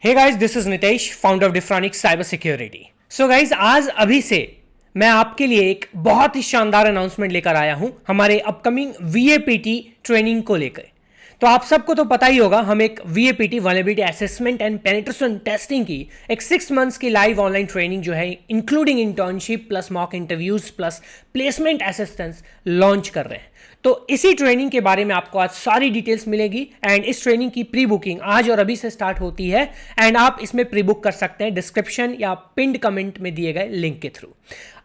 Hey guys, this is Nitesh, founder of Defronix cyber security. So guys, आज अभी से मैं आपके लिए एक बहुत ही शानदार अनाउंसमेंट लेकर आया हूं हमारे अपकमिंग वीएपीटी ट्रेनिंग को लेकर। तो आप सबको तो पता ही होगा, हम एक VAPT vulnerability assessment and penetration testing की एक 6 मंथ्स की लाइव ऑनलाइन ट्रेनिंग जो है, including internship plus mock interviews plus placement assistance launch कर रहे हैं। तो इसी ट्रेनिंग के बारे में आपको आज सारी डिटेल्स मिलेगी एंड इस ट्रेनिंग की प्री बुकिंग आज और अभी से स्टार्ट होती है एंड आप इसमें प्री बुक कर सकते हैं डिस्क्रिप्शन या पिंड कमेंट में दिए गए लिंक के थ्रू।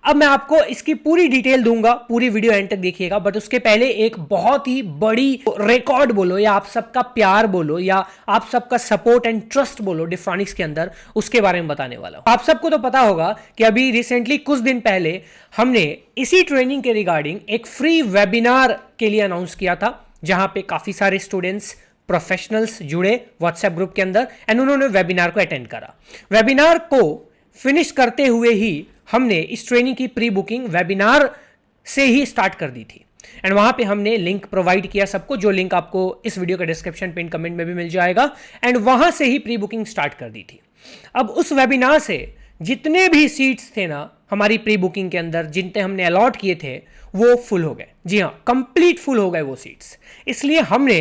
अब मैं आपको इसकी पूरी डिटेल दूंगा, पूरी वीडियो एंड तक देखिएगा, बट उसके पहले एक बहुत ही बड़ी रिकॉर्ड बोलो या आप सबका प्यार बोलो या आप सबका सपोर्ट एंड ट्रस्ट बोलो डिफ्रॉनिक्स के अंदर, उसके बारे में बताने वाला हूं। आप सबको तो पता होगा कि अभी रिसेंटली कुछ दिन पहले हमने इसी ट्रेनिंग के रिगार्डिंग एक फ्री वेबिनार के लिए अनाउंस किया था, जहां पे काफी सारे स्टूडेंट्स प्रोफेशनल्स जुड़े व्हाट्सएप ग्रुप के अंदर एंड उन्होंने वेबिनार को अटेंड करा। वेबिनार को फिनिश करते हुए ही हमने इस ट्रेनिंग की प्री बुकिंग वेबिनार से ही स्टार्ट कर दी थी एंड वहां पे हमने लिंक प्रोवाइड किया सबको, जो लिंक आपको इस वीडियो के डिस्क्रिप्शन पिन कमेंट में भी मिल जाएगा एंड वहां से ही प्री बुकिंग स्टार्ट कर दी थी। अब उस वेबिनार से जितने भी सीट्स थे ना हमारी प्री बुकिंग के अंदर, जितने हमने अलॉट किए थे वो फुल हो गए। जी हाँ, कंप्लीट फुल हो गए वो सीट्स। इसलिए हमने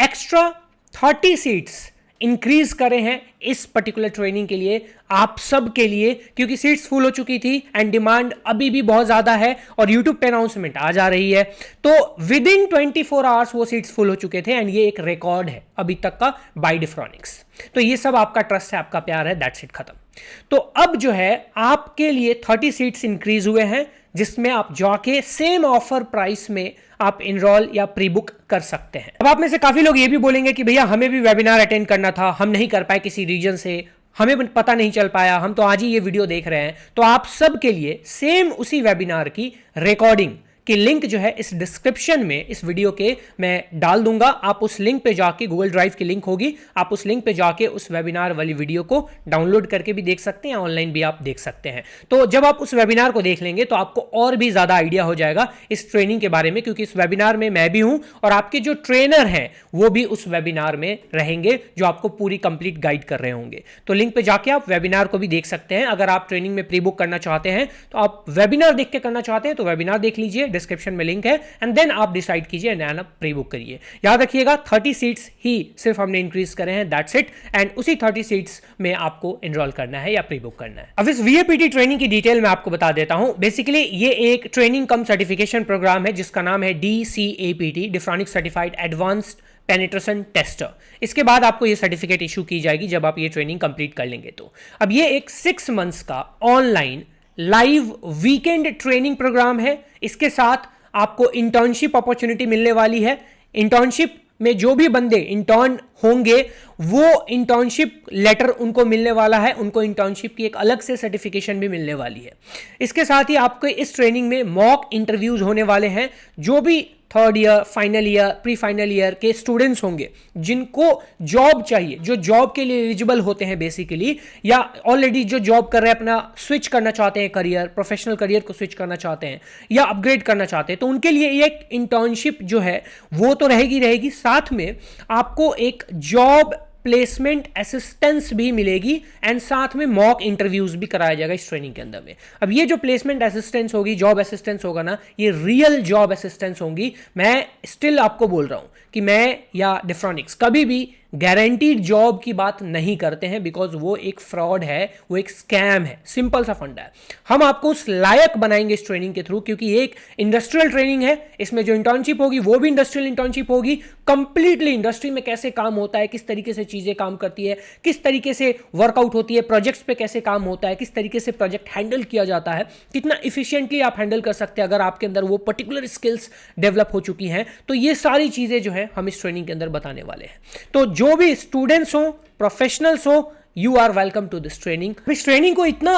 एक्स्ट्रा 30 सीट्स इंक्रीज करे हैं इस पर्टिकुलर ट्रेनिंग के लिए, आप सब के लिए, क्योंकि सीट्स फुल हो चुकी थी एंड डिमांड अभी भी बहुत ज्यादा है और यूट्यूब पे अनाउंसमेंट आ जा रही है। तो विद इन 24 आवर्स वो सीट्स फुल हो चुके थे एंड ये एक रिकॉर्ड है अभी तक का बाय डिफ्रॉनिक्स। तो ये सब आपका ट्रस्ट है, आपका प्यार है, दैट्स इट, खत्म। तो अब जो है आपके लिए 30 सीट्स इंक्रीज हुए हैं, जिसमें आप जाके सेम ऑफर प्राइस में आप इनरोल या प्री बुक कर सकते हैं। अब आप में से काफी लोग ये भी बोलेंगे कि भैया हमें भी वेबिनार अटेंड करना था, हम नहीं कर पाए किसी रीजन से, हमें पता नहीं चल पाया, हम तो आज ही ये वीडियो देख रहे हैं। तो आप सब के लिए सेम उसी वेबिनार की रिकॉर्डिंग की लिंक जो है इस डिस्क्रिप्शन में इस वीडियो के मैं डाल दूंगा। आप उस लिंक पे जाके, गूगल ड्राइव की लिंक होगी, आप उस लिंक पे जाके उस वेबिनार वाली वीडियो को डाउनलोड करके भी देख सकते हैं, ऑनलाइन भी आप देख सकते हैं। तो जब आप उस वेबिनार को देख लेंगे तो आपको और भी ज्यादा आइडिया हो जाएगा इस ट्रेनिंग के बारे में, क्योंकि इस वेबिनार में मैं भी हूं और आपके जो ट्रेनर हैं वो भी उस वेबिनार में रहेंगे, जो आपको पूरी कंप्लीट गाइड कर रहे होंगे। तो लिंक पे जाके आप वेबिनार को भी देख सकते हैं। अगर आप ट्रेनिंग में प्री बुक करना चाहते हैं तो आप वेबिनार देख के करना चाहते हैं तो वेबिनार देख लीजिए, डिस्क्रिप्शन में लिंक है एंड देन आप डिसाइड कीजिए एंड आप प्री बुक करिए। याद रखिएगा 30 सीट्स ही सिर्फ हमने इंक्रीज करे हैं, दैट्स इट, एंड उसी 30 सीट्स में आपको एनरोल करना है या प्री बुक करना है। अब इस वीएपीटी ट्रेनिंग की डिटेल मैं आपको बता देता हूं। बेसिकली ये एक ट्रेनिंग कम सर्टिफिकेशन प्रोग्राम है जिसका नाम है DCAPT, Defronix certified advanced penetration tester. इसके बाद आपको ये सर्टिफिकेट इशू की जाएगी जब आप ये ट्रेनिंग कंप्लीट कर लेंगे। तो अब ये एक 6 मंथ्स का online live weekend training programme है। इसके साथ आपको इंटर्नशिप अपॉर्चुनिटी मिलने वाली है। इंटर्नशिप में जो भी बंदे इंटर्न होंगे वो इंटर्नशिप लेटर उनको मिलने वाला है, उनको इंटर्नशिप की एक अलग से सर्टिफिकेशन भी मिलने वाली है। इसके साथ ही आपको इस ट्रेनिंग में मॉक इंटरव्यूज होने वाले हैं। जो भी third year, final year, pre final year के स्टूडेंट्स होंगे जिनको जॉब चाहिए, जो जॉब के लिए एलिजिबल होते हैं बेसिकली, या ऑलरेडी जो जॉब कर रहे हैं, अपना स्विच करना चाहते हैं करियर, प्रोफेशनल करियर को स्विच करना चाहते हैं या अपग्रेड करना चाहते हैं, तो उनके लिए एक इंटर्नशिप जो है वो तो रहेगी, साथ में आपको एक जॉब प्लेसमेंट असिस्टेंस भी मिलेगी एंड साथ में मॉक इंटरव्यूज भी कराया जाएगा इस ट्रेनिंग के अंदर में। अब ये जो प्लेसमेंट असिस्टेंस होगी, जॉब असिस्टेंस होगा ना, ये रियल जॉब असिस्टेंस होंगी। मैं स्टिल आपको बोल रहा हूं कि मैं या डिफ्रॉनिक्स कभी भी गारंटीड जॉब की बात नहीं करते हैं, बिकॉज वो एक फ्रॉड है, वो एक स्कैम है, सिंपल सा फंडा है। हम आपको उस लायक बनाएंगे इस ट्रेनिंग के थ्रू, क्योंकि ये एक इंडस्ट्रियल ट्रेनिंग है। इसमें जो इंटर्नशिप होगी वो भी इंडस्ट्रियल इंटर्नशिप होगी, कंप्लीटली इंडस्ट्री में कैसे काम होता है, किस तरीके से चीजें काम करती है, किस तरीके से वर्कआउट होती है, प्रोजेक्ट्स पे कैसे काम होता है, किस तरीके से प्रोजेक्ट हैंडल किया जाता है, कितना इफिशियंटली आप हैंडल कर सकते हैं अगर आपके अंदर वो पर्टिकुलर स्किल्स डेवलप हो चुकी हैं। तो ये सारी चीजें जो है हम इस ट्रेनिंग के अंदर बताने वाले हैं। तो जो भी स्टूडेंट्स हो, प्रोफेशनल्स हो, you are welcome to this training. इस ट्रेनिंग को इतना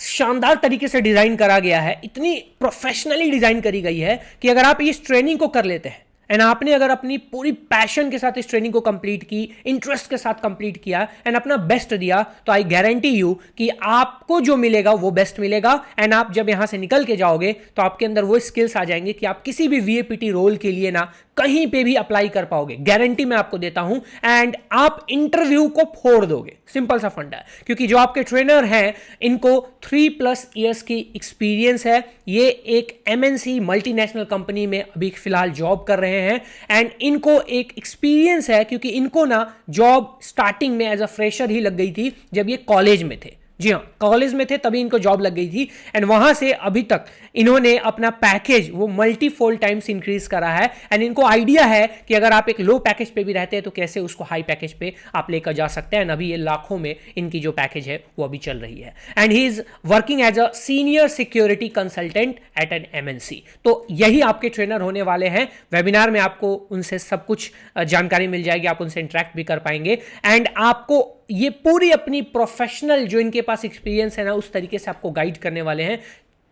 शानदार तरीके से डिजाइन करा गया है, इतनी प्रोफेशनली डिजाइन करी गई है कि अगर आप इस ट्रेनिंग को कर लेते हैं एंड आपने अगर अपनी पूरी पैशन के साथ इस ट्रेनिंग को कंप्लीट की, इंटरेस्ट के साथ कंप्लीट किया एंड अपना बेस्ट दिया, तो आई गारंटी यू कि आपको जो मिलेगा वो बेस्ट मिलेगा एंड आप जब यहां से निकल के जाओगे तो आपके अंदर वो स्किल्स आ जाएंगे कि आप किसी भी वीएपीटी रोल के लिए ना कहीं पे भी अप्लाई कर पाओगे, गारंटी मैं आपको देता हूं। एंड आप इंटरव्यू को फोड़ दोगे, सिंपल सा फंडा है, क्योंकि जो आपके ट्रेनर हैं इनको 3+ इयर्स की एक्सपीरियंस है। ये एक MNC मल्टीनेशनल कंपनी में अभी फिलहाल जॉब कर रहे हैं एंड इनको एक एक्सपीरियंस है, क्योंकि इनको ना जॉब स्टार्टिंग में एज अ फ्रेशर ही लग गई थी जब ये कॉलेज में थे। जी हाँ, कॉलेज में थे तभी इनको जॉब लग गई थी एंड वहां से अभी तक इन्होंने अपना पैकेज वो मल्टीफोल्ड टाइम्स इंक्रीज करा है। एंड इनको आइडिया है कि अगर आप एक लो पैकेज पे भी रहते हैं तो कैसे उसको हाई पैकेज पे आप लेकर जा सकते हैं। अभी ये लाखों में इनकी जो पैकेज है वो अभी चल रही है and he is working as a senior security consultant at an MNC। तो यही आपके ट्रेनर होने वाले हैं। वेबिनार में आपको उनसे सब कुछ जानकारी मिल जाएगी, आप उनसे इंटरेक्ट भी कर पाएंगे एंड आपको ये पूरी अपनी प्रोफेशनल जो इनके पास एक्सपीरियंस है ना उस तरीके से आपको गाइड करने वाले हैं।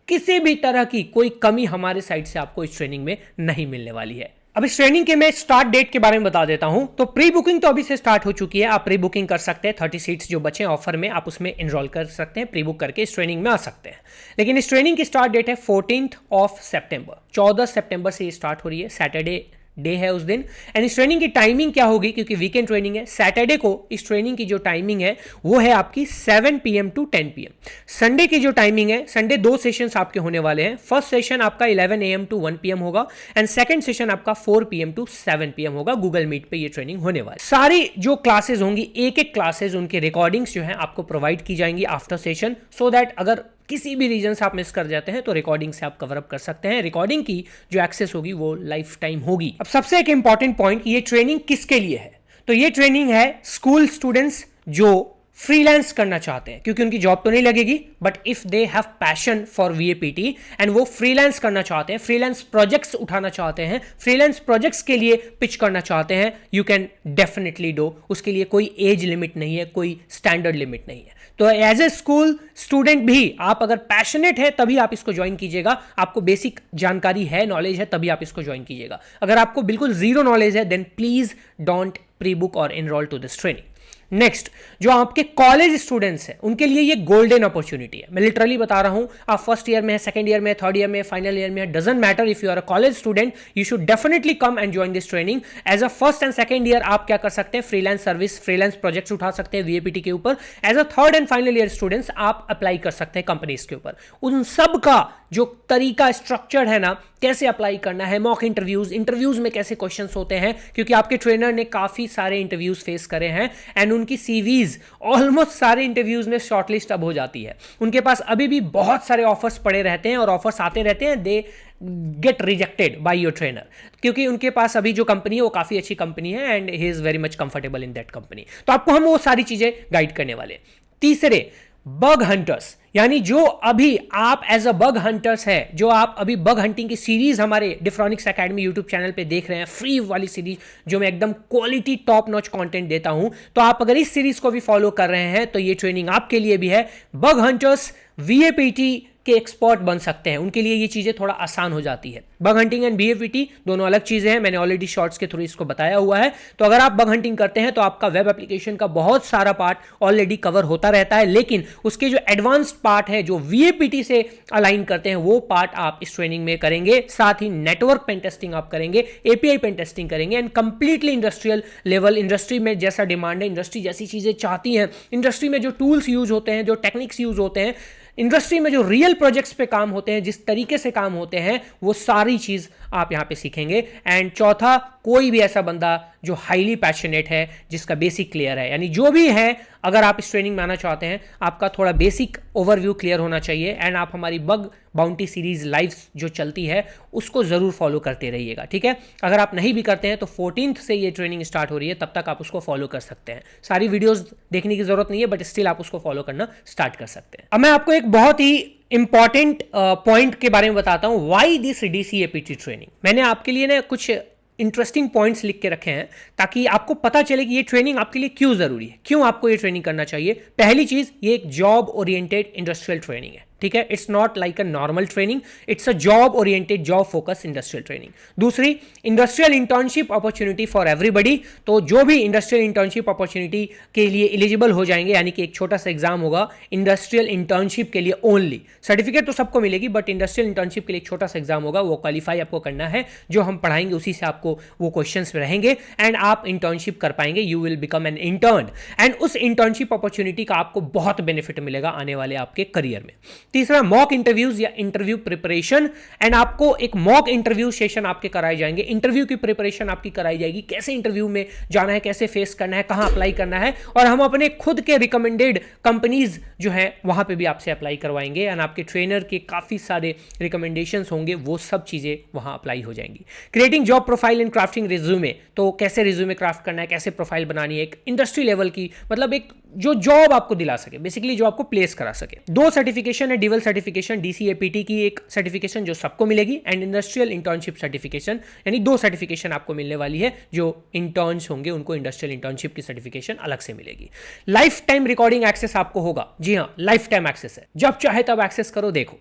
किसी भी तरह की कोई कमी हमारे साइड से आपको इस ट्रेनिंग में नहीं मिलने वाली है। अब इस ट्रेनिंग के मैं स्टार्ट डेट के बारे में बता देता हूं। तो प्री बुकिंग तो अभी से स्टार्ट हो चुकी है, आप प्री बुकिंग कर सकते हैं। 30 सीट्स जो बचे ऑफर में आप उसमें एनरोल कर सकते हैं, प्री बुक करके इस ट्रेनिंग में आ सकते हैं। लेकिन इस ट्रेनिंग की स्टार्ट डेट है 14 सितंबर, 14 सितंबर से ये स्टार्ट हो रही है। सैटरडे डे है उस दिन। एंड इस ट्रेनिंग की टाइमिंग क्या होगी, क्योंकि वीकेंड ट्रेनिंग है, सैटरडे को इस ट्रेनिंग की जो टाइमिंग है वो है आपकी 7 PM to 10 PM। संडे की जो टाइमिंग है, संडे 2 सेशंस आपके होने वाले हैं। फर्स्ट सेशन आपका 11 AM to 1 PM होगा एंड सेकंड सेशन आपका 4 PM to 7 PM होगा। गूगल मीट पे ये ट्रेनिंग होने वाली। सारी जो क्लासेस होंगी, एक एक क्लासेस उनके रिकॉर्डिंग्स जो है आपको प्रोवाइड की जाएंगी आफ्टर सेशन, सो दैट अगर किसी भी रीजन से आप मिस कर जाते हैं तो रिकॉर्डिंग से आप कवर अप कर सकते हैं। रिकॉर्डिंग की जो एक्सेस होगी वो लाइफ टाइम होगी। अब सबसे एक इंपॉर्टेंट पॉइंट, ये ट्रेनिंग किसके लिए है? तो ये ट्रेनिंग है स्कूल स्टूडेंट्स जो फ्रीलांस करना चाहते हैं, क्योंकि उनकी जॉब तो नहीं लगेगी, but if they have passion for VAPT and वो फ्रीलांस करना चाहते हैं, फ्रीलांस प्रोजेक्ट्स उठाना चाहते हैं, फ्रीलांस प्रोजेक्ट्स के लिए पिच करना चाहते हैं, यू कैन डेफिनेटली डू। उसके लिए कोई एज लिमिट नहीं है, कोई स्टैंडर्ड लिमिट नहीं है। तो एज ए स्कूल स्टूडेंट भी आप अगर पैशनेट है तभी आप इसको ज्वाइन कीजिएगा। आपको बेसिक जानकारी है, नॉलेज है, तभी आप इसको ज्वाइन कीजिएगा। अगर आपको बिल्कुल जीरो नॉलेज है then please don't pre book और enrol to this training. Next, जो आपके कॉलेज स्टूडेंट्स हैं उनके लिए ये गोल्डन अपॉर्चुनिटी है। मैं लिटरली बता रहा हूं, आप फर्स्ट ईयर में है, सेकंड ईयर में, थर्ड ईयर में, फाइनल ईयर में, doesn't matter. If you are a college student you should definitely come and join this training. As a first and second year आप क्या कर सकते हैं, फ्रीलांस सर्विस, फ्रीलांस प्रोजेक्ट्स उठा सकते हैं VAPT के ऊपर। As a third and final year students आप अप्लाई कर सकते हैं कंपनीज के ऊपर। उन सब का जो तरीका स्ट्रक्चर है ना, कैसे अप्लाई करना है, मॉक इंटरव्यूज में कैसे क्वेश्चंस होते हैं, क्योंकि आपके ट्रेनर ने काफी सारे इंटरव्यूज फेस करे हैं एंड उनकी CVs ऑलमोस्ट सारे इंटरव्यूज में शॉर्टलिस्ट अब हो जाती है। उनके पास अभी भी बहुत सारे ऑफर्स पड़े रहते हैं और ऑफर्स आते रहते हैं, they get rejected by your trainer, क्योंकि उनके पास अभी जो कंपनी है वो काफी अच्छी कंपनी है and he is very much comfortable in that company. तो आपको हम वो सारी चीजें गाइड करने वाले। तीसरे, बग हंटर्स, यानी जो अभी आप एज अ बग हंटर्स है, जो आप अभी बग हंटिंग की सीरीज हमारे डिफ्रॉनिक्स एकेडमी यूट्यूब चैनल पे देख रहे हैं, फ्री वाली सीरीज जो मैं एकदम क्वालिटी टॉप नॉच कंटेंट देता हूं, तो आप अगर इस सीरीज को भी फॉलो कर रहे हैं तो ये ट्रेनिंग आपके लिए भी है। बग हंटर्स VAPT के एक्सपर्ट बन सकते हैं, उनके लिए ये चीजें थोड़ा आसान हो जाती है। बग हंटिंग एंड VAPT दोनों अलग चीजें हैं, मैंने ऑलरेडी शॉर्ट्स के थ्रू इसको बताया हुआ है। तो अगर आप बग हंटिंग करते हैं तो आपका वेब एप्लीकेशन का बहुत सारा पार्ट ऑलरेडी कवर होता रहता है, लेकिन उसके जो एडवांस्ड पार्ट है जो VAPT से अलाइन करते हैं वो पार्ट आप इस ट्रेनिंग में करेंगे। साथ ही नेटवर्क पेन टेस्टिंग आप करेंगे, API पेन टेस्टिंग करेंगे and completely industrial level. Industry में जैसा डिमांड है, इंडस्ट्री जैसी चीजें चाहती हैं, इंडस्ट्री में जो टूल्स यूज होते हैं, जो टेक्निक्स यूज होते हैं, इंडस्ट्री में जो रियल प्रोजेक्ट्स पे काम होते हैं, जिस तरीके से काम होते हैं, वो सारी चीज आप यहां पे सीखेंगे। एंड चौथा, कोई भी ऐसा बंदा जो हाईली पैशनेट है, जिसका बेसिक क्लियर है, यानी जो भी है, अगर आप इस ट्रेनिंग में आना चाहते हैं आपका थोड़ा बेसिक ओवरव्यू क्लियर होना चाहिए एंड आप हमारी बग बाउंटी सीरीज लाइव जो चलती है उसको जरूर फॉलो करते रहिएगा, ठीक है। अगर आप नहीं भी करते हैं तो 14 से ये ट्रेनिंग स्टार्ट हो रही है, तब तक आप उसको फॉलो कर सकते हैं। सारी वीडियोस देखने की जरूरत नहीं है, बट स्टिल आप उसको फॉलो करना स्टार्ट कर सकते हैं। अब मैं आपको एक बहुत ही इंपॉर्टेंट पॉइंट के बारे में बताता हूं, व्हाई दिस DCAPT ट्रेनिंग। मैंने आपके लिए ना कुछ इंटरेस्टिंग पॉइंट्स लिख के रखे हैं ताकि आपको पता चले कि ये ट्रेनिंग आपके लिए क्यों जरूरी है, क्यों आपको ये ट्रेनिंग करना चाहिए। पहली चीज, ये एक जॉब ओरिएंटेड इंडस्ट्रियल ट्रेनिंग है, ठीक है। It's not like a normal training, it's a job oriented, job focus industrial training. दूसरी, industrial internship opportunity for everybody. तो जो भी इंडस्ट्रियल इंटर्नशिप अपॉर्चुनिटी के लिए एलिजिबल हो जाएंगे, यानी कि एक छोटा सा एग्जाम होगा इंडस्ट्रियल इंटर्नशिप के लिए ओनली। सर्टिफिकेट तो सबको मिलेगी, बट इंडस्ट्रियल इंटर्नशिप के लिए एक छोटा सा एग्जाम होगा, वो क्वालिफाई आपको करना है। जो हम पढ़ाएंगे उसी से आपको वो क्वेश्चंस रहेंगे एंड आप इंटर्नशिप कर पाएंगे, you will become an intern and उस इंटर्नशिप अपॉर्चुनिटी का आपको बहुत बेनिफिट मिलेगा आने वाले आपके करियर में। तीसरा, मॉक इंटरव्यूज या इंटरव्यू प्रिपरेशन, एंड आपको एक मॉक इंटरव्यू सेशन आपके कराए जाएंगे, इंटरव्यू की प्रिपरेशन आपकी कराई जाएगी, कैसे इंटरव्यू में जाना है, कैसे फेस करना है, कहां अप्लाई करना है, और हम अपने खुद के रिकमेंडेड कंपनीज जो है वहां पे भी आपसे अप्लाई करवाएंगे एंड आपके ट्रेनर के काफी सारे रिकमेंडेशंस होंगे, वो सब चीजें वहां अप्लाई हो जाएंगी। Creating job profile and crafting resume, तो कैसे रिज्यूमे क्राफ्ट करना है, कैसे प्रोफाइल बनानी है, एक इंडस्ट्री लेवल की, मतलब एक जो जॉब आपको दिला सके, बेसिकली जो आपको प्लेस करा सके। 2 सर्टिफिकेशन है, डिवल सर्टिफिकेशन, डीसीएपीटी की एक सर्टिफिकेशन जो सबको मिलेगी एंड इंडस्ट्रियल इंटर्नशिप सर्टिफिकेशन, यानी 2 सर्टिफिकेशन आपको मिलने वाली है। जो इंटर्न्स होंगे उनको इंडस्ट्रियल इंटर्नशिप की सर्टिफिकेशन अलग से मिलेगी। लाइफ टाइम रिकॉर्डिंग एक्सेस आपको होगा, जी हाँ, लाइफ टाइम एक्सेस है, जब चाहे तब एक्सेस करो, देखो।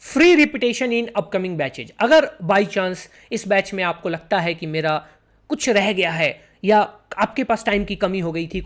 Free repetition in upcoming batches, अगर बाई चांस इस बैच में आपको लगता है कि मेरा कुछ रह गया है या आपके पास टाइम की कमी हो गई थी,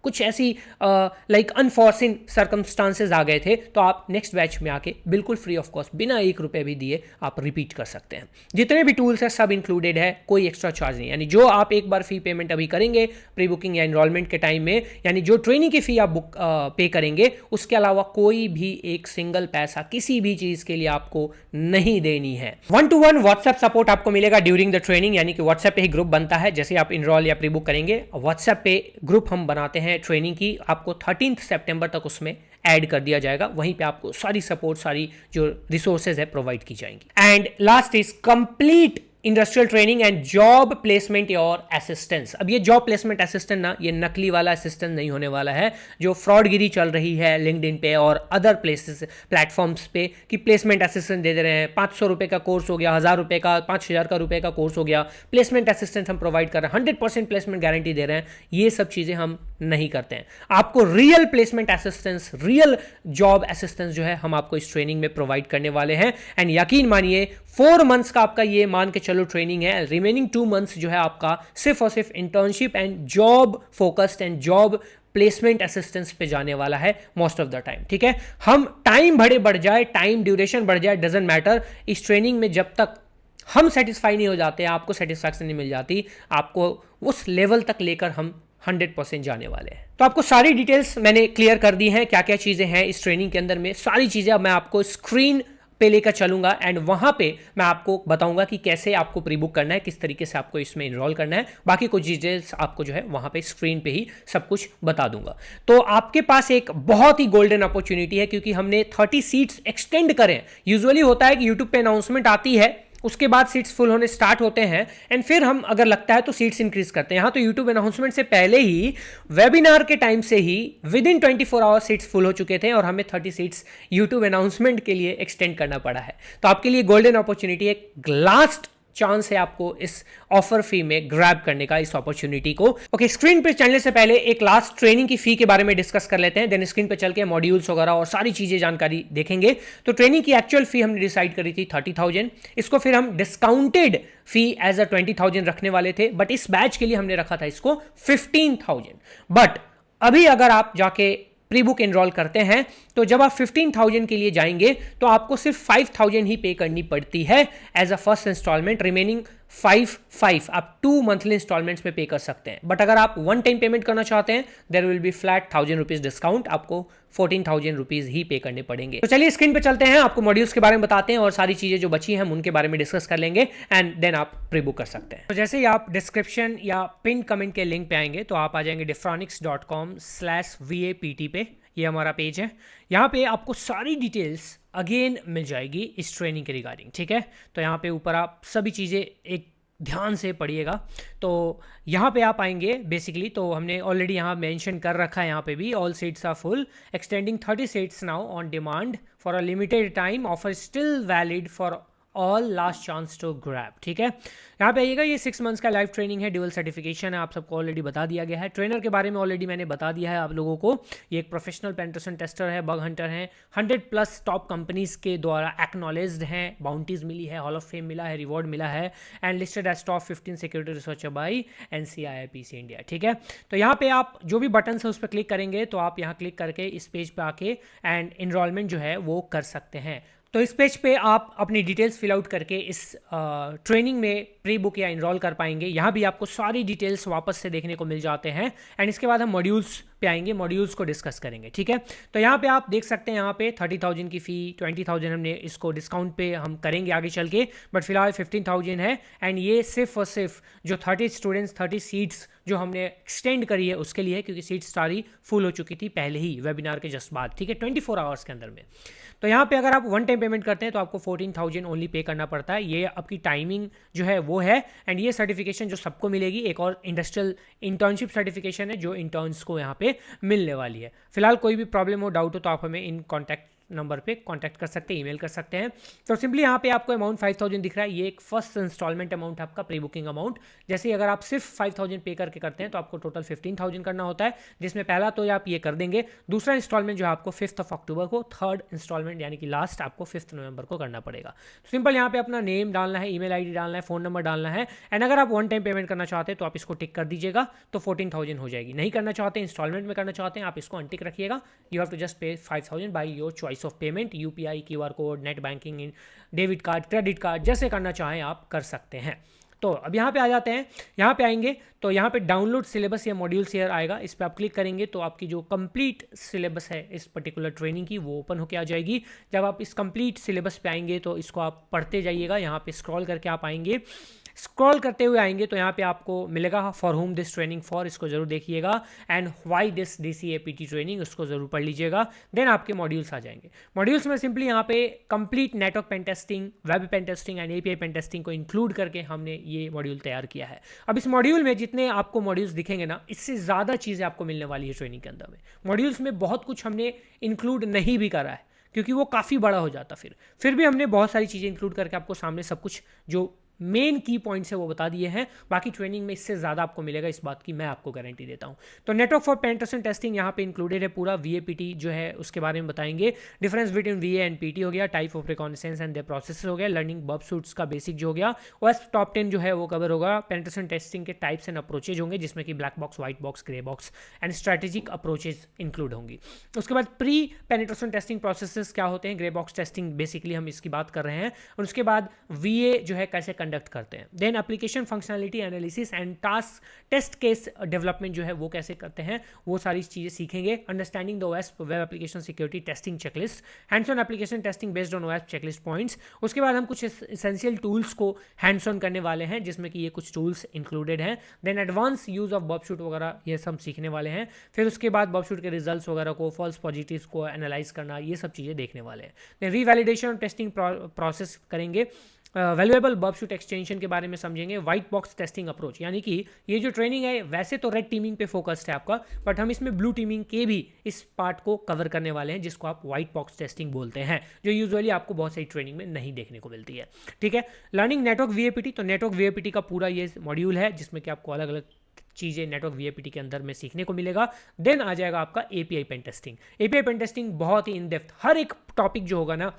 कुछ ऐसी लाइक अनफॉर्सिन सर्कमस्टांसेस आ गए थे, तो आप नेक्स्ट बैच में आके बिल्कुल फ्री ऑफ कॉस्ट, बिना 1 रुपए भी दिए आप रिपीट कर सकते हैं। जितने भी टूल्स हैं सब इंक्लूडेड है, कोई एक्स्ट्रा चार्ज नहीं, यानी जो आप एक बार फी पेमेंट अभी करेंगे प्री बुकिंग या एनरोलमेंट के टाइम में, यानी जो ट्रेनिंग की फी आप पे करेंगे, उसके अलावा कोई भी एक सिंगल पैसा किसी भी चीज के लिए आपको नहीं देनी है। 1-to-1 व्हाट्सएप सपोर्ट आपको मिलेगा ड्यूरिंग द ट्रेनिंग, यानी कि व्हाट्सएप पे ही ग्रुप बनता है, जैसे आप इनरोल या प्री बुक करेंगे व्हाट्सएप पे ग्रुप हम बनाते हैं ट्रेनिंग की, आपको 13 सितंबर तक उसमें ऐड कर दिया जाएगा, वहीं पे आपको सारी सपोर्ट, सारी जो रिसोर्सेज है प्रोवाइड की जाएंगी। And last is complete industrial training and job placement और असिस्टेंस। अब ये जॉब प्लेसमेंट असिस्टेंट ना, ये नकली वाला असिस्टेंट नहीं होने वाला है जो फ्रॉडगिरी चल रही है लिंक्डइन पे और अदर प्लेसेस प्लेटफॉर्म्स पे, कि प्लेसमेंट असिस्टेंट दे रहे हैं, 500 रुपए का कोर्स हो गया, 1000 रुपए का, 5000 का रुपए का कोर्स हो गया, प्लेसमेंट असिस्टेंट हम प्रोवाइड कर रहे हैं, 100% प्लेसमेंट गारंटी दे रहे हैं, ये सब चीजें हम नहीं करते हैं। आपको real placement assistance, real job assistance जो है हम आपको इस ट्रेनिंग में प्रोवाइड करने वाले हैं। एंड यकीन मानिए 4 मंथ्स का आपका ये मान के चलो ट्रेनिंग है, रिमेनिंग 2 मंथ्स जो है आपका सिर्फ और सिर्फ internship and job focused and job placement assistance पे जाने वाला है मोस्ट ऑफ द टाइम, ठीक है। हम टाइम बढ़ जाए, टाइम ड्यूरेशन बढ़ जाए, डजंट मैटर, इस ट्रेनिंग में जब तक हम सेटिस्फाई नहीं हो जाते, आपको सेटिस्फैक्शन नहीं मिल जाती, आपको उस लेवल तक लेकर हम 100% जाने वाले हैं। तो आपको सारी डिटेल्स मैंने क्लियर कर दी हैं, क्या क्या चीजें हैं इस ट्रेनिंग के अंदर में, सारी चीजें अब मैं आपको स्क्रीन पे लेकर चलूंगा एंड वहां पे मैं आपको बताऊंगा कि कैसे आपको प्री बुक करना है, किस तरीके से आपको इसमें इनरोल करना है, बाकी कुछ डिटेल्स आपको जो है वहां पे स्क्रीन पे ही सब कुछ बता दूंगा। तो आपके पास एक बहुत ही गोल्डन अपॉर्चुनिटी है, क्योंकि हमने 30 सीट्स एक्सटेंड करें। यूजुअली होता है कि यूट्यूब पे अनाउंसमेंट आती है, उसके बाद सीट्स फुल होने स्टार्ट होते हैं एंड फिर हम अगर लगता है तो सीट्स इंक्रीज करते हैं। यहाँ तो यूट्यूब अनाउंसमेंट से पहले ही, वेबिनार के टाइम से ही within 24 hour seats full हो चुके थे और हमें 30 सीट्स यूट्यूब अनाउंसमेंट के लिए एक्सटेंड करना पड़ा है। तो आपके लिए गोल्डन अपॉर्चुनिटी, एक लास्ट चांस है आपको इस ऑफर फी में ग्रैब करने का, इस अपॉर्चुनिटी को। ओके, स्क्रीन पे चलने से पहले एक लास्ट ट्रेनिंग की फी के बारे में डिस्कस कर लेते हैं, देन स्क्रीन पे चल के मॉड्यूल्स वगैरह और सारी चीजें जानकारी देखेंगे। तो ट्रेनिंग की एक्चुअल फी हमने डिसाइड करी थी 30,000, इसको फिर हम डिस्काउंटेड फी एज अ 20,000 रखने वाले थे, बट इस बैच के लिए हमने रखा था इसको 15,000। बट अभी अगर आप जाके प्री बुक एनरोल करते हैं तो जब आप 15,000 के लिए जाएंगे तो आपको सिर्फ 5,000 ही पे करनी पड़ती है as a first installment, remaining 5 आप 2 मंथली इंस्टॉलमेंट्स में पे कर सकते हैं। बट अगर आप 1 टाइम पेमेंट करना चाहते हैं there will be flat 1,000 rupees discount, आपको 14,000 रुपीज ही पे करने पड़ेंगे। तो चलिए स्क्रीन पे चलते हैं, आपको मॉड्यूल्स के बारे में बताते हैं और सारी चीजें जो बची हैं हम उनके बारे में डिस्कस कर लेंगे एंड देन आप प्री बुक कर सकते हैं। तो जैसे ही आप डिस्क्रिप्शन या पिन कमेंट के लिंक पे आएंगे तो आप आ जाएंगे diffronics.com/vapt पे, ये हमारा पेज है। यहाँ पे आपको सारी डिटेल्स अगेन मिल जाएगी इस ट्रेनिंग के रिगार्डिंग, ठीक है। तो यहाँ पे ऊपर आप सभी चीज़ें एक ध्यान से पढ़िएगा। तो यहाँ पे आप आएंगे बेसिकली, तो हमने ऑलरेडी यहाँ मेंशन कर रखा है, यहाँ पे भी all seats are full, extending 30 seats now on demand for a limited time, offer still valid for all last chance to grab, ठीक है। यहाँ पे आइएगा, ये 6 मंथ्स का लाइव ट्रेनिंग है, ड्यूअल सर्टिफिकेशन है, आप सबको ऑलरेडी बता दिया गया है। ट्रेनर के बारे में ऑलरेडी मैंने बता दिया है आप लोगों को, ये एक प्रोफेशनल पेनिट्रेशन टेस्टर है, बग हंटर है, 100+ टॉप कंपनीज के द्वारा एक्नॉलेज्ड हैं, बाउंटीज मिली है, हॉल ऑफ फेम मिला है, रिवॉर्ड मिला है, and listed as top 15 security researcher by NCIIPC India, ठीक है। तो यहाँ पे आप जो भी बटन है उस पर क्लिक करेंगे तो आप यहाँ क्लिक करके इस पेज पे आके एंड इनरोलमेंट जो है वो कर सकते हैं। तो इस पेज पे आप अपनी डिटेल्स फिल आउट करके इस ट्रेनिंग में प्री बुक या इनरोल कर पाएंगे। यहाँ भी आपको सारी डिटेल्स वापस से देखने को मिल जाते हैं, एंड इसके बाद हम मॉड्यूल्स पे आएंगे, मॉड्यूल्स को डिस्कस करेंगे, ठीक है। तो यहाँ पे आप देख सकते हैं, यहाँ पे 30,000 की फ़ी, 20,000 हमने इसको डिस्काउंट पे हम करेंगे आगे चल के, बट फिलहाल 15,000 है। एंड ये सिर्फ और सिर्फ जो 30 स्टूडेंट्स, 30 सीट्स जो हमने एक्सटेंड करी है उसके लिए, क्योंकि सीट्स सारी फुल हो चुकी थी पहले ही वेबिनार के जस्ट बाद, ठीक है, 24 आवर्स के अंदर में। तो यहाँ पे अगर आप वन टाइम पेमेंट करते हैं तो आपको 14,000 ओनली पे करना पड़ता है। ये आपकी टाइमिंग जो है वो है, एंड ये सर्टिफिकेशन जो सबको मिलेगी, एक और इंडस्ट्रियल इंटर्नशिप सर्टिफिकेशन है जो इंटर्न्स को यहाँ पे मिलने वाली है। फिलहाल कोई भी प्रॉब्लम हो, डाउट हो तो आप हमें इन कॉन्टैक्ट नंबर पे कांटेक्ट कर सकते हैं, ईमेल कर सकते हैं। तो सिंपली यहाँ पे आपको अमाउंट 5,000 दिख रहा है, ये एक फर्स्ट इंस्टॉलमेंट अमाउंट है आपका, प्री बुकिंग अमाउंट। जैसे अगर आप सिर्फ 5,000 पे करके करते हैं तो आपको टोटल 15,000 करना होता है, जिसमें पहला तो आप ये कर देंगे, दूसरा इंस्टॉलमेंट जो है आपको 5 अक्टूबर को, थर्ड इंस्टॉलमेंट यानी कि लास्ट आपको 5 नवंबर को करना पड़ेगा। सिंपल यहाँ पे अपना नेम डालना है, ईमेल आईडी डालना है, फोन नंबर डालना है, एंड अगर आप वन टाइम पेमेंट करना चाहते हैं तो आप इसको टिक कर दीजिएगा, तो 14,000 हो जाएगी। नहीं करना चाहते, इंस्टॉलमेंट में करना चाहते हैं, आप इसको अनटिक रखिएगा। You have to just pay 5,000 by your choice of payment, UPI, QR code, net banking, debit card, credit card, जैसे करना चाहें आप कर सकते हैं। तो अब यहाँ पे आ जाते हैं, यहाँ पे आएंगे तो यहाँ पे डाउनलोड सिलेबस या मॉड्यूल शेयर आएगा, इस पर आप क्लिक करेंगे तो आपकी जो कंप्लीट सिलेबस है इस पर्टिकुलर ट्रेनिंग की वो ओपन होकर आ जाएगी। जब आप इस कंप्लीट सिलेबस पे आएंगे तो इसको आप पढ़ते जाइएगा, यहाँ पे स्क्रॉल करके आप आएंगे, स्क्रॉल करते हुए आएंगे तो यहाँ पे आपको मिलेगा for home this training for, इसको जरूर देखिएगा, and why this DCAPT training, उसको जरूर पढ़ लीजिएगा। देन आपके मॉड्यूल्स आ जाएंगे। मॉड्यूल्स में सिंपली यहाँ पे complete network pen testing, web pen testing and API pen testing को इंक्लूड करके हमने ये मॉड्यूल तैयार किया है। अब इस मॉड्यूल में जितने आपको मॉड्यूल्स दिखेंगे ना, इससे ज़्यादा चीज़ें आपको मिलने वाली है ट्रेनिंग के अंदर में। मॉड्यूल्स में बहुत कुछ हमने इंक्लूड नहीं भी करा है क्योंकि वो काफ़ी बड़ा हो जाता, फिर भी हमने बहुत सारी चीज़ें इंक्लूड करके आपको सामने सब कुछ जो मेन की पॉइंट्स है वो बता दिए हैं। बाकी ट्रेनिंग में इससे ज़्यादा आपको मिलेगा, इस बात की मैं आपको गारंटी देता हूं। तो नेटवर्क फॉर पेनिट्रेशन टेस्टिंग यहाँ पे इंक्लूडेड है, पूरा VAPT जो है उसके बारे में बताएंगे, difference between VA and PT हो गया, type of reconnaissance and their process हो गया, लर्निंग बब सूट्स का बेसिक जो हो गया, OS टॉप 10 जो है वो कवर होगा, पेनिट्रेशन टेस्टिंग के टाइप्स एंड अप्रोचेज होंगे जिसमें कि black box, white box, grey box and strategic approaches include होंगी। उसके बाद प्री पेनिट्रेशन टेस्टिंग प्रोसेसेस क्या होते हैं, ग्रे बॉक्स टेस्टिंग बेसिकली हम इसकी बात कर रहे हैं, और उसके बाद VA जो है कैसे कंडक्ट करते हैं, then application functionality analysis and task test case development जो है वो कैसे करते हैं, वो सारी चीज़ें सीखेंगे। Understanding the OS web application security testing checklist, hands on application testing based on OS checklist points. उसके बाद हम कुछ एसेंशियल टूल्स को हैंड्स ऑन करने वाले हैं जिसमें कि ये कुछ टूल्स इंक्लूडेड हैं। देन एडवांस यूज ऑफ बॉबशूट वगैरह ये सब सीखने वाले हैं। फिर उसके बाद बॉबशूट के रिजल्ट्स वगैरह को, फॉल्स पॉजिटिव्स को एनालाइज करना, ये सब चीज़ें देखने वाले हैं। देन रीवैलिडेशन टेस्टिंग प्रोसेस करेंगे, वैल्यूएबल बॉबशूट एक्सटेंशन के बारे में समझेंगे, व्हाइट बॉक्स टेस्टिंग अप्रोच, यानी कि ये जो ट्रेनिंग है वैसे तो रेड टीमिंग पे फोकस्ड है आपका, बट हम इसमें ब्लू टीमिंग के भी इस पार्ट को कवर करने वाले हैं जिसको आप व्हाइट बॉक्स टेस्टिंग बोलते हैं, जो यूजुअली आपको बहुत सारी ट्रेनिंग में नहीं देखने को मिलती है, ठीक है। लर्निंग नेटवर्क VAPT, तो नेटवर्क VAPT का पूरा ये मॉड्यूल है जिसमें कि आपको अलग अलग चीज़ें नेटवर्क VAPT के अंदर में सीखने को मिलेगा। देन आ जाएगा आपका API pen testing. API pen testing बहुत ही इन डेप्थ, हर एक टॉपिक जो होगा ना,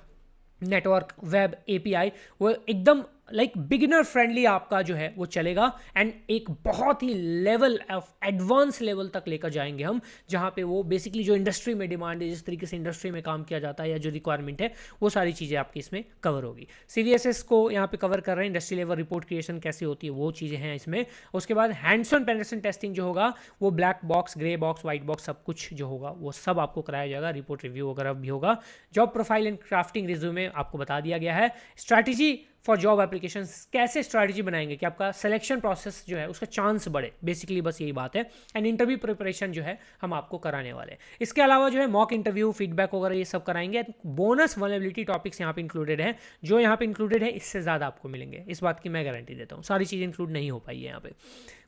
नेटवर्क, वेब, API, वो एकदम लाइक बिगिनर फ्रेंडली आपका जो है वो चलेगा, एंड एक बहुत ही लेवल ऑफ एडवांस लेवल तक लेकर जाएंगे हम, जहाँ पे वो बेसिकली जो इंडस्ट्री में डिमांड है, जिस तरीके से इंडस्ट्री में काम किया जाता है या जो रिक्वायरमेंट है, वो सारी चीज़ें आपकी इसमें कवर होगी। CVSS को यहाँ पे कवर कर रहे हैं, इंडस्ट्री लेवल रिपोर्ट क्रिएशन कैसे होती है वो चीज़ें हैं इसमें। उसके बाद हैंड्स ऑन पेनिट्रेशन टेस्टिंग जो होगा वो black box, grey box, white box सब कुछ जो होगा वो सब आपको कराया जाएगा, रिपोर्ट रिव्यू वगैरह भी होगा। Job profile and crafting resume आपको बता दिया गया है। स्ट्रैटेजी फॉर जॉब एप्लीकेशंस, कैसे स्ट्रैटेजी बनाएंगे कि आपका सिलेक्शन प्रोसेस जो है उसका चांस बढ़े, बेसिकली बस यही बात है। एंड इंटरव्यू प्रिपरेशन जो है हम आपको कराने वाले हैं। इसके अलावा जो है मॉक इंटरव्यू, फीडबैक वगैरह ये सब कराएंगे। बोनस वल्नरेबिलिटी टॉपिक्स यहाँ पे इंक्लूडेड है, जो यहाँ पे इंक्लूडेड है इससे ज़्यादा आपको मिलेंगे, इस बात की मैं गारंटी देता हूँ। सारी चीज़ें इंक्लूड नहीं हो पाई है यहाँ पे।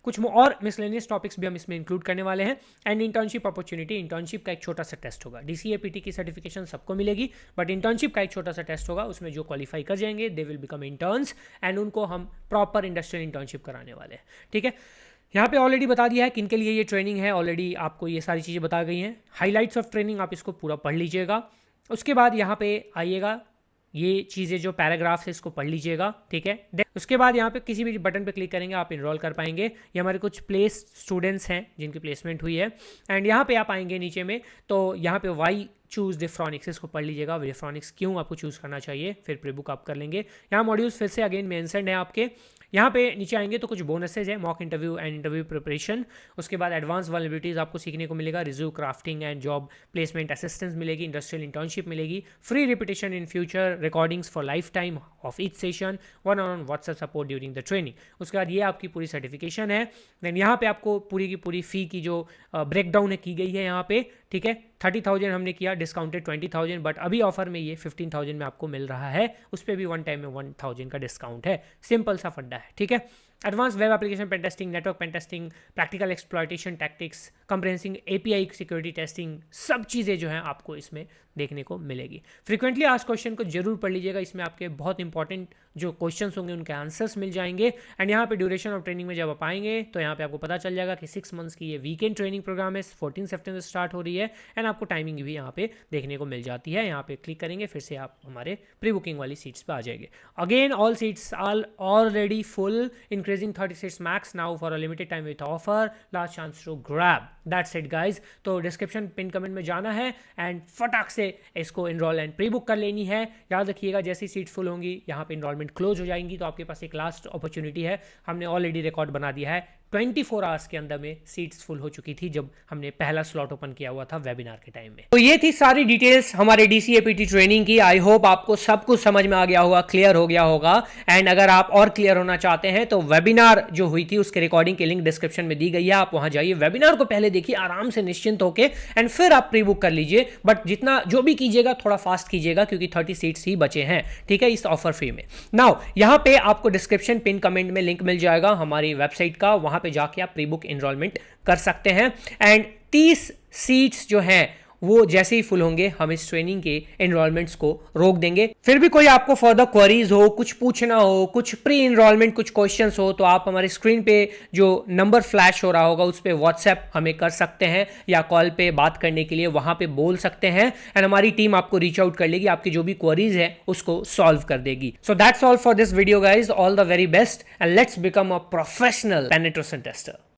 कुछ और मिसलेनियस टॉपिक्स भी हम इसमें इंक्लूड करने वाले हैं। एंड इंटर्नशिप अपॉर्चुनिटी, इंटर्नशिप का एक छोटा सा टेस्ट होगा। DCAPT की सर्टिफिकेशन सबको मिलेगी, बट इंटर्नशिप का एक छोटा सा टेस्ट होगा, उसमें जो क्वालिफाई कर जाएंगे they will become interns, and उनको हम प्रॉपर इंडस्ट्रियल इंटर्नशिप कराने वाले हैं। ठीक है, यहाँ पे ऑलरेडी बता दिया है किन के लिए ये ट्रेनिंग है, ऑलरेडी आपको ये सारी चीज़ें बता गई हैं। हाईलाइट्स ऑफ ट्रेनिंग आप इसको पूरा पढ़ लीजिएगा। उसके बाद यहाँ पे आइएगा, ये चीज़ें जो पैराग्राफ है इसको पढ़ लीजिएगा। ठीक है, उसके बाद यहाँ पे किसी भी बटन पे क्लिक करेंगे आप इनरोल कर पाएंगे। ये हमारे कुछ प्लेस स्टूडेंट्स हैं जिनकी प्लेसमेंट हुई है। एंड यहाँ पे आप आएंगे नीचे में, तो यहाँ पे वाई चूज़ डिफ्रॉनिक्स इसको पढ़ लीजिएगा, डिफ्रॉनिक्स क्यों आपको चूज़ करना चाहिए, फिर प्री बुक आप कर लेंगे। यहाँ मॉड्यूल्स फिर से अगेन मेंशन्ड है आपके। यहाँ पे नीचे आएंगे तो कुछ बोनसेज है, mock interview and interview preparation. उसके बाद एडवांस वल्नरेबिलिटीज आपको सीखने को मिलेगा, resume crafting and job placement assistance मिलेगी, इंडस्ट्रियल इंटर्नशिप मिलेगी, free repetition in future, recordings for life time of each session, one on WhatsApp support during the training. उसके बाद ये आपकी पूरी सर्टिफिकेशन है। देन यहाँ पे आपको पूरी की पूरी फी की जो ब्रेकडाउन है की गई है यहाँ पे। ठीक है, 30,000 हमने किया, डिस्काउंटेड 20,000, बट अभी ऑफर में ये 15,000 में आपको मिल रहा है। उस पर भी वन टाइम में 1,000 का डिस्काउंट है। सिंपल सा फंडा है। ठीक है, advance web application pen testing, network pen testing, practical exploitation tactics, comprehensive API security testing, सब चीज़ें जो हैं आपको इसमें देखने को मिलेगी। फ्रीक्वेंटली आस्क्ड क्वेश्चन को जरूर पढ़ लीजिएगा, इसमें आपके बहुत इंपॉर्टेंट जो क्वेश्चंस होंगे उनके आंसर्स मिल जाएंगे। एंड यहाँ पे ड्यूरेशन ऑफ ट्रेनिंग में जब आप आएंगे तो यहाँ पे आपको पता चल जाएगा कि 6 मंथ्स की ये वीकेंड ट्रेनिंग प्रोग्राम है, 14 सितंबर से स्टार्ट हो रही है। एंड आपको टाइमिंग भी यहाँ पे देखने को मिल जाती है। यहाँ पे क्लिक करेंगे फिर से आप हमारे प्री बुकिंग वाली सीट्स पे आ जाएंगे। Again all seats are already full, increasing 30 seats max now for a limited time with offer, last chance to grab. That's it guys. तो डिस्क्रिप्शन पिन कमेंट में जाना है एंड फटाक से इसको इनरोल एंड प्री बुक कर लेनी है। याद रखिएगा जैसी सीट फुल होंगी यहाँ पे इनरोलमेंट क्लोज हो जाएंगी, तो आपके पास एक लास्ट अपॉर्चुनिटी है। हमने ऑलरेडी रिकॉर्ड बना दिया है, 24 आवर्स के अंदर में सीट्स फुल हो चुकी थी जब हमने पहला स्लॉट ओपन किया हुआ था वेबिनार के टाइम में। तो ये थी सारी डिटेल्स हमारे DCAPT ट्रेनिंग की। आई होप आपको सब कुछ समझ में आ गया होगा, क्लियर हो गया होगा। एंड अगर आप और क्लियर होना चाहते हैं तो वेबिनार जो हुई थी उसके रिकॉर्डिंग की लिंक डिस्क्रिप्शन में दी गई है, आप वहां जाइए, वेबिनार को पहले देखिए आराम से निश्चिंत होके, एंड फिर आप प्री बुक कर लीजिए। बट जितना जो भी कीजिएगा थोड़ा फास्ट कीजिएगा क्योंकि 30 सीट्स ही बचे हैं। ठीक है, इस ऑफर फ्री में। नाउ यहाँ पे आपको डिस्क्रिप्शन पिन कमेंट में लिंक मिल जाएगा हमारी वेबसाइट का, वहां पे जाके आप प्री बुक इनरोलमेंट कर सकते हैं। एंड 30 सीट्स जो हैं वो जैसे ही फुल होंगे हम इस ट्रेनिंग के एनरोलमेंट्स को रोक देंगे। फिर भी कोई आपको फर्दर क्वेरीज हो, कुछ पूछना हो, कुछ प्री एनरोलमेंट कुछ क्वेश्चंस हो, तो आप हमारे स्क्रीन पे जो नंबर फ्लैश हो रहा होगा उस पे व्हाट्सएप हमें कर सकते हैं, या कॉल पे बात करने के लिए वहां पे बोल सकते हैं। एंड हमारी टीम आपको रीच आउट कर लेगी, आपकी जो भी क्वेरीज है उसको सॉल्व कर देगी। So that's all for this video guys, all the very best and let's become a professional penetration tester.